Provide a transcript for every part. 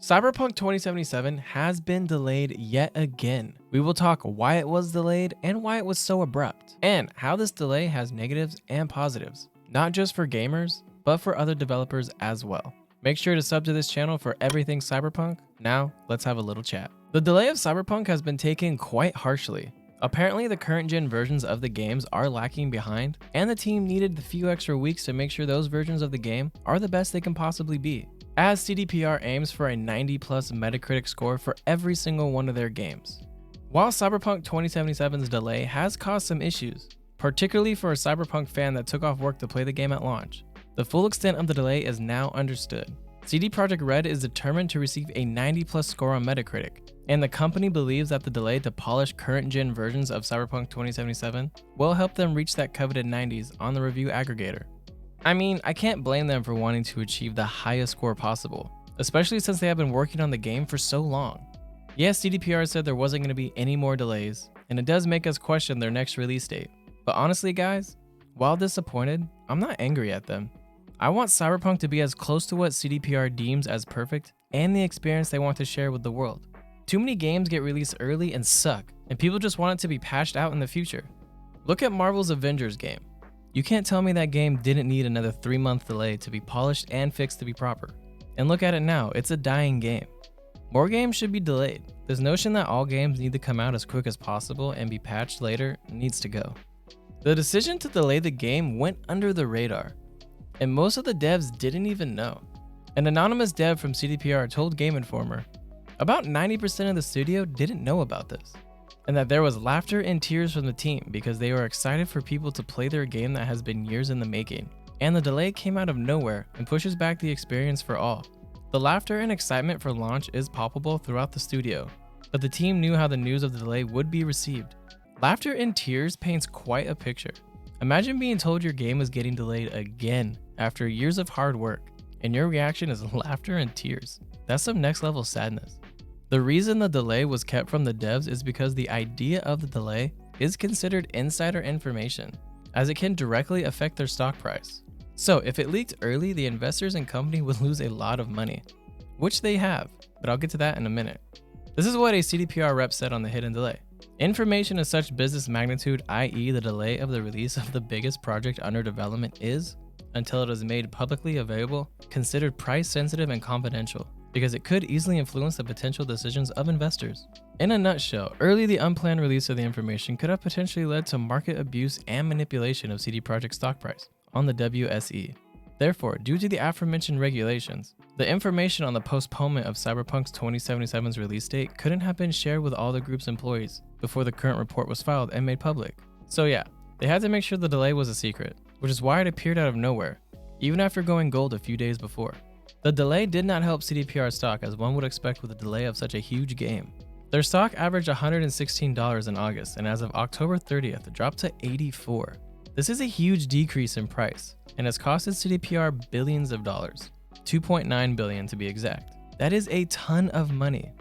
Cyberpunk 2077 has been delayed yet again. We will talk why it was delayed and why it was so abrupt, and how this delay has negatives and positives, not just for gamers, but for other developers as well. Make sure to sub to this channel for everything Cyberpunk. Now, let's have a little chat. The delay of Cyberpunk has been taken quite harshly. Apparently, the current gen versions of the games are lacking behind, and the team needed the few extra weeks to make sure those versions of the game are the best they can possibly be, as CDPR aims for a 90+ Metacritic score for every single one of their games. While Cyberpunk 2077's delay has caused some issues, particularly for a Cyberpunk fan that took off work to play the game at launch, the full extent of the delay is now understood. CD Projekt Red is determined to receive a 90+ score on Metacritic, and the company believes that the delay to polish current gen versions of Cyberpunk 2077 will help them reach that coveted 90s on the review aggregator. I mean, I can't blame them for wanting to achieve the highest score possible, especially since they have been working on the game for so long. Yes, CDPR said there wasn't going to be any more delays, and it does make us question their next release date. But honestly guys, while disappointed, I'm not angry at them. I want Cyberpunk to be as close to what CDPR deems as perfect and the experience they want to share with the world. Too many games get released early and suck, and people just want it to be patched out in the future. Look at Marvel's Avengers game. You can't tell me that game didn't need another 3-month delay to be polished and fixed to be proper. And look at it now, it's a dying game. More games should be delayed. This notion that all games need to come out as quick as possible and be patched later needs to go. The decision to delay the game went under the radar, and most of the devs didn't even know. An anonymous dev from CDPR told Game Informer, about 90% of the studio didn't know about this, and that there was laughter and tears from the team because they were excited for people to play their game that has been years in the making, and the delay came out of nowhere and pushes back the experience for all. The laughter and excitement for launch is palpable throughout the studio, but the team knew how the news of the delay would be received. Laughter and tears paints quite a picture. Imagine being told your game was getting delayed again after years of hard work, and your reaction is laughter and tears. That's some next level sadness. The reason the delay was kept from the devs is because the idea of the delay is considered insider information, as it can directly affect their stock price. So if it leaked early, the investors and company would lose a lot of money, which they have, but I'll get to that in a minute. This is what a CDPR rep said on the hidden delay. Information of such business magnitude, i.e. the delay of the release of the biggest project under development is, until it is made publicly available, considered price sensitive and confidential, because it could easily influence the potential decisions of investors. In a nutshell, the unplanned release of the information could have potentially led to market abuse and manipulation of CD Projekt's stock price on the WSE. Therefore, due to the aforementioned regulations, the information on the postponement of Cyberpunk's 2077's release date couldn't have been shared with all the group's employees before the current report was filed and made public. So yeah, they had to make sure the delay was a secret, which is why it appeared out of nowhere, even after going gold a few days before. The delay did not help CDPR stock, as one would expect with a delay of such a huge game. Their stock averaged $116 in August, and as of October 30th, it dropped to $84. This is a huge decrease in price, and has costed CDPR billions of dollars, $2.9 billion to be exact. That is a ton of money,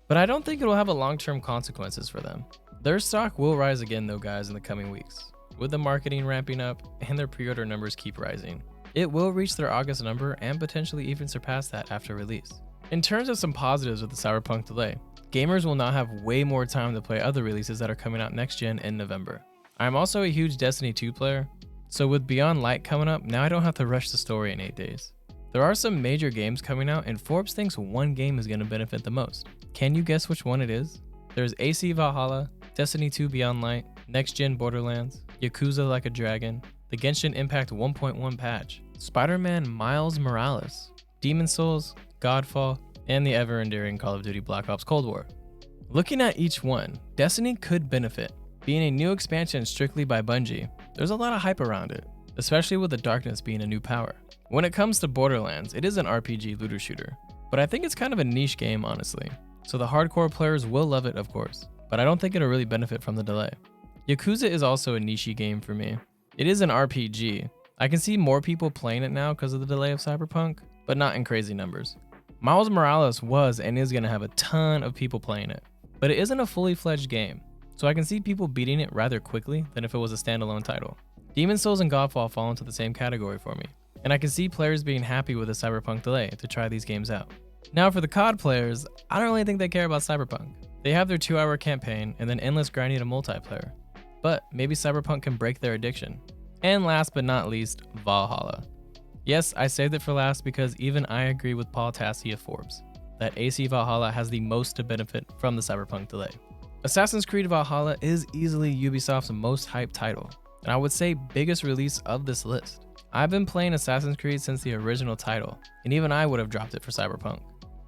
but I don't think it will have a long-term consequences for them. Their stock will rise again though guys in the coming weeks, with the marketing ramping up and their pre-order numbers keep rising. It will reach their August number and potentially even surpass that after release. In terms of some positives with the Cyberpunk delay, gamers will now have way more time to play other releases that are coming out next gen in November. I'm also a huge Destiny 2 player, so with Beyond Light coming up, now I don't have to rush the story in 8 days. There are some major games coming out, and Forbes thinks one game is going to benefit the most. Can you guess which one it is? There's AC Valhalla, Destiny 2 Beyond Light, Next Gen Borderlands, Yakuza Like a Dragon, the Genshin Impact 1.1 patch, Spider-Man Miles Morales, Demon's Souls, Godfall, and the ever-enduring Call of Duty Black Ops Cold War. Looking at each one, Destiny could benefit. Being a new expansion strictly by Bungie, there's a lot of hype around it, especially with the darkness being a new power. When it comes to Borderlands, it is an RPG looter shooter, but I think it's kind of a niche game honestly, so the hardcore players will love it of course, but I don't think it'll really benefit from the delay. Yakuza is also a niche game for me. It is an RPG. I can see more people playing it now because of the delay of Cyberpunk, but not in crazy numbers. Miles Morales was and is going to have a ton of people playing it, but it isn't a fully fledged game, so I can see people beating it rather quickly than if it was a standalone title. Demon's Souls and Godfall fall into the same category for me, and I can see players being happy with the Cyberpunk delay to try these games out. Now for the COD players, I don't really think they care about Cyberpunk. They have their 2-hour campaign and then endless grinding to multiplayer. But maybe Cyberpunk can break their addiction. And last but not least, Valhalla. Yes, I saved it for last because even I agree with Paul Tassi of Forbes that AC Valhalla has the most to benefit from the Cyberpunk delay. Assassin's Creed Valhalla is easily Ubisoft's most hyped title, and I would say biggest release of this list. I've been playing Assassin's Creed since the original title, and even I would have dropped it for Cyberpunk.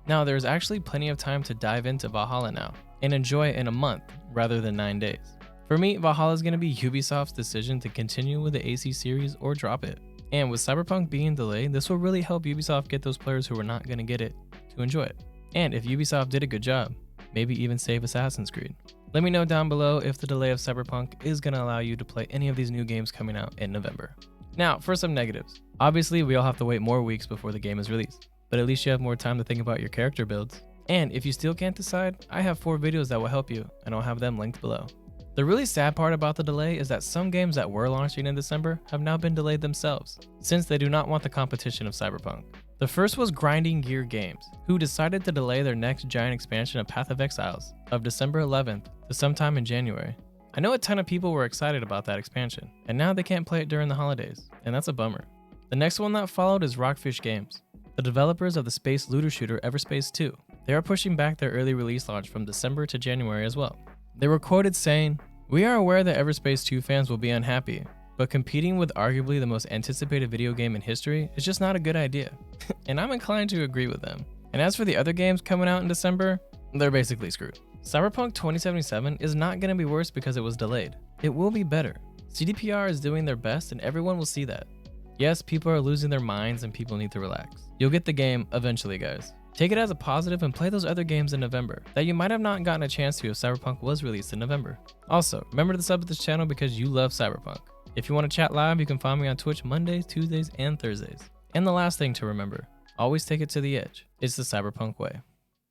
Now there's actually plenty of time to dive into Valhalla now, and enjoy it in a month rather than 9 days. For me, Valhalla is going to be Ubisoft's decision to continue with the AC series or drop it. And with Cyberpunk being delayed, this will really help Ubisoft get those players who are not going to get it to enjoy it. And if Ubisoft did a good job, maybe even save Assassin's Creed. Let me know down below if the delay of Cyberpunk is going to allow you to play any of these new games coming out in November. Now, for some negatives. Obviously, we all have to wait more weeks before the game is released, but at least you have more time to think about your character builds. And if you still can't decide, I have 4 videos that will help you, and I'll have them linked below. The really sad part about the delay is that some games that were launching in December have now been delayed themselves, since they do not want the competition of Cyberpunk. The first was Grinding Gear Games, who decided to delay their next giant expansion of Path of Exiles of December 11th to sometime in January. I know a ton of people were excited about that expansion, and now they can't play it during the holidays, and that's a bummer. The next one that followed is Rockfish Games, the developers of the space looter shooter Everspace 2. They are pushing back their early release launch from December to January as well. They were quoted saying, "We are aware that Everspace 2 fans will be unhappy, but competing with arguably the most anticipated video game in history is just not a good idea." And I'm inclined to agree with them. And as for the other games coming out in December, they're basically screwed. Cyberpunk 2077 is not going to be worse because it was delayed. It will be better. CDPR is doing their best and everyone will see that. Yes, people are losing their minds and people need to relax. You'll get the game eventually, guys. Take it as a positive and play those other games in November that you might have not gotten a chance to if Cyberpunk was released in November. Also, remember to sub to this channel because you love Cyberpunk. If you want to chat live, you can find me on Twitch Mondays, Tuesdays, and Thursdays. And the last thing to remember, always take it to the edge. It's the Cyberpunk way.